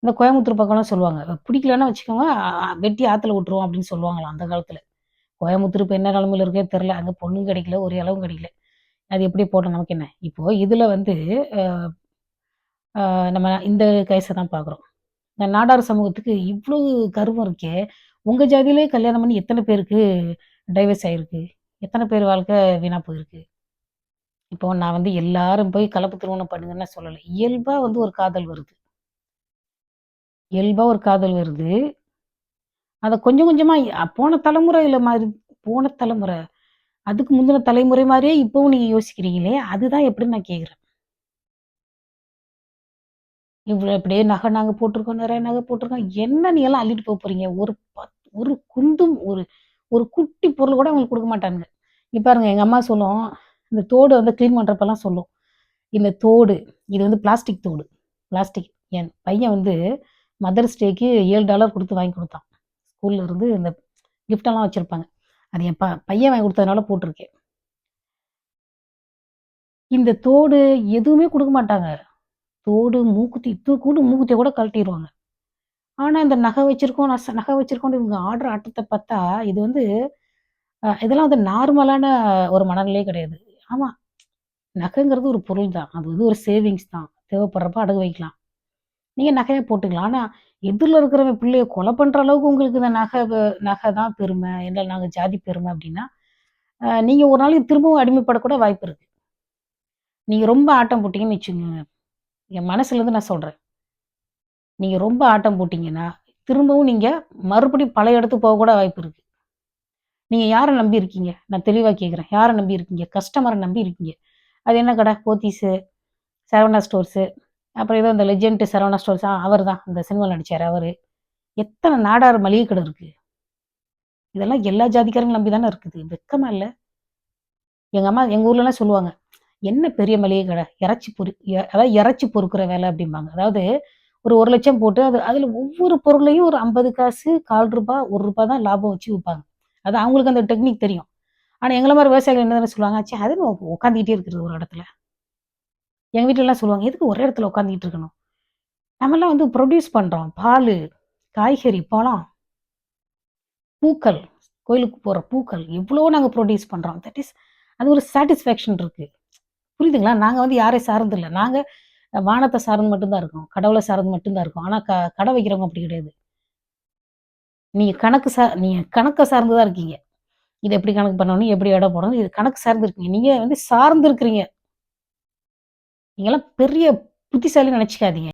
இந்த கோயம்புத்தூர் பக்கம்லாம் சொல்லுவாங்க. பிடிக்கலன்னா வச்சுக்கோங்க, வெட்டி ஆத்துல விட்டுருவோம் அப்படின்னு சொல்லுவாங்களாம் அந்த காலத்துல. கோயம்புத்தூர் இப்ப என்ன நிலைமையில இருக்கே தெரியல. அங்க பொண்ணும் கிடைக்கல, ஒரு இலவும் கிடைக்கல. அது எப்படி போட்டோம் நமக்கு என்ன? இப்போ இதுல வந்து அ அ நம்ம இந்த கேஸ தான் பார்க்குறோம். இந்த நாடார் சமூகத்துக்கு இவ்ளோ கர்வம் இருக்கே! உங்க ஜாதியிலேயே கல்யாணம் பண்ணி எத்தன பேருக்கு டைவர்ஸ் ஆயிருக்கு? எத்தன பேர் வாழ்க்கை வீணா போயிருக்கு? இப்போ நான் வந்து எல்லாரும் போய் கலப்பு திருமணம் பண்ணுங்கன்னு நான் சொல்லல. இயல்பா வந்து ஒரு காதல் வருது. இயல்பா ஒரு காதல் வருது. அத கொஞ்சம் கொஞ்சமா போன தலைமுறையில மாரி போன தலைமுறை, அதுக்கு முந்தின தலைமுறை மாரியே இப்பவும் நீங்க யோசிக்கிறீங்களே! அதுதான் எப்படின்னு நான் கேட்கிறேன். இவ்வளோ இப்படியே நகை நாங்க போட்டுருக்கோம், நெறைய நகை போட்டுருக்கோம். என்ன நீ எல்லாம் அள்ளிட்டு போறீங்க? ஒரு குண்டும் ஒரு குட்டி பொருள் கூட அவங்களுக்கு குடுக்க மாட்டானுங்க. இங்க பாருங்க எங்க அம்மா சொல்லும், இந்த தோடு வந்து கிளீன் பண்றப்பலாம் சொல்லும். இந்த தோடு, இது வந்து பிளாஸ்டிக் தோடு. பிளாஸ்டிக். என் பையன் வந்து மதர்ஸ் டேக்கு $7 குடுத்து வாங்கி குடுத்தான். ஸ்கூல்ல இருந்து இந்த கிஃப்ட்டெல்லாம் வச்சிருப்பாங்க. அது என் பையன் வாங்கி குடுத்ததுனால போட்டுருக்கேன். இந்த தோடு எதுவுமே குடுக்க மாட்டாங்க. தோடு, மூக்குத்தி இத்துக்கூண்டு மூக்குத்திய கூட கழட்டிருவாங்க. ஆனா, இந்த நகை வச்சிருக்கோம், நகை வச்சிருக்கோம்ன்னு இவங்க ஆடுற ஆட்டத்த பார்த்தா, இது வந்து இதெல்லாம் வந்து நார்மலான ஒரு மனநிலையே கிடையாது. ஆமா, நகைங்கிறது ஒரு பொருள் தான். அது வந்து ஒரு சேவிங்ஸ் தான். தேவைப்படுறப்ப அடகு வைக்கலாம். நீங்க நகையா போட்டுக்கலாம். ஆனா, எதிர்ல இருக்கிறவன் பிள்ளைய கொலை பண்ற அளவுக்கு உங்களுக்கு இந்த நகை தான் பெருமை, இல்ல நாங்க ஜாதி பெருமை அப்டின்னா, நீங்க ஒரு நாளைக்கு திரும்பவும் அடிமைப்படக்கூட வாய்ப்பு இருக்கு. நீங்க ரொம்ப ஆட்டம் போட்டீங்கன்னு வச்சுக்கோங்க, என் மனசுலருந்து நான் சொல்றேன். நீங்க ரொம்ப ஆட்டம் போட்டீங்கன்னா, திரும்பவும் நீங்க மறுபடியும் பழைய இடத்துக்கு போக கூட வாய்ப்பு இருக்கு. நீங்க யார நம்பி இருக்கீங்க? நான் தெளிவா கேட்கிறேன். யார நம்பி இருக்கீங்க? கஸ்டமர நம்பி இருக்கீங்க. அது என்ன கடை? போத்தீஸு, சரவணா ஸ்டோர்ஸு, அப்புறம் ஏதோ இந்த லெஜெண்ட் சரவணா ஸ்டோர்ஸ் அவர் தான். இந்த சினிமால நடிச்சாரு அவரு. எத்தன நாடார் மளிகை கடை இருக்கு. இதெல்லாம் எல்லா ஜாதிக்காரங்களும் நம்பி தானே இருக்குது. வெட்கமா இல்ல? எங்க அம்மா எங்க ஊர்லலாம் சொல்லுவாங்க. "என்ன பெரிய மளிகை கடை? இறைச்சி அதாவது இறைச்சி பொறுக்குற வேலை" அப்படிம்பாங்க. அதாவது ஒரு 1,00,000 போட்டு அதுல ஒவ்வொரு பொருளையும் ஒரு 50 காசு, ரூ. 1/4 ரூ. 1 தான் லாபம் வச்சு விப்பாங்க. அது அவங்களுக்கு அந்த டெக்னிக் தெரியும். ஆனா எங்கள மாரி விவசாயிகள் என்ன தெரியுமா சொல்லுவாங்க, "ச்சே அது என்ன உட்காந்துக்கிட்டே இருக்கிறது ஒரு இடத்துல." எங்க வீட்லலாம் சொல்லுவாங்க, "எதுக்கு ஒரே இடத்துல உட்காந்துக்கிட்டு இருக்கணும்? நம்மலாம் வந்து ப்ரொடியூஸ் பண்றோம். பாலு, காய்கறி, பழம், பூக்கள், கோயிலுக்கு போற பூக்கள் எவ்வளோ நாங்க ப்ரொடியூஸ் பண்றோம். தட் இஸ் அது ஒரு சாட்டிஸ்ஃபேக்ஷன் இருக்கு. புரியுதுங்களா? நாங்க வந்து யாரையும் சார்ந்து இல்ல. நாங்க வானத்த சார்ந்து மட்டும் தான் இருக்கோம். கடவுள சார்ந்து மட்டும் தான் இருக்கோம். ஆனா கடை வைக்கிறவங்க அப்படி கிடையாது. நீங்க கணக்க சார்ந்து தான் இருக்கீங்க. இத எப்படி கணக்கு பண்ணணும்? எப்படி எடை போடணும்? இது கணக்கு சார்ந்து இருக்கீங்க. நீங்க வந்து சார்ந்து இருக்கிறீங்க. நீங்கலாம் பெரிய புத்திசாலின்னு நெனச்சுக்காதீங்க.